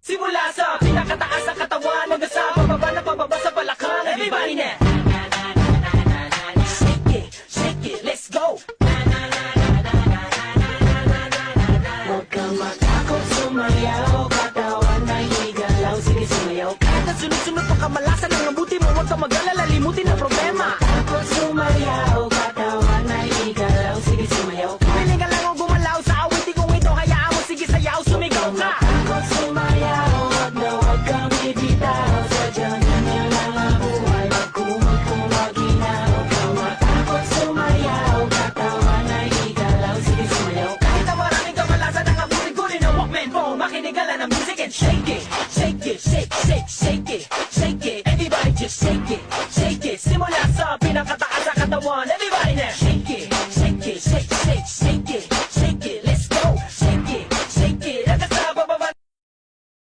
Simula sa pinakataas ng katawan hanggang sa pababa sa balakang. Everybody now! Shake it, let's go! Huwag kang matakot sumayaw, katawan ay igalaw, sige sumayaw. Kahit at sunod-sunod pa kamalasan ang mabuti mo, huwag kang mag-alala, limutin ang problema. Takot sumayaw, katawan ay igalaw, sige sumayaw. Piling ka lang o gumalaw sa awitin kong ito, hayaan mo, sige sayaw, sumigaw ka. Takot sumayaw, huwag kang bibitaw, sadyang ganyan lang ang buhay, magkumag kung maginaw. Huwag kang matakot sumayaw, katawan ay igalaw, sige sumayaw. Kahit na maraming kamalasan ang abutin-gunin ng Walkman phone, makinig ka lang ng music and shake it, shake it, shake it, shake it. Everybody just shake it.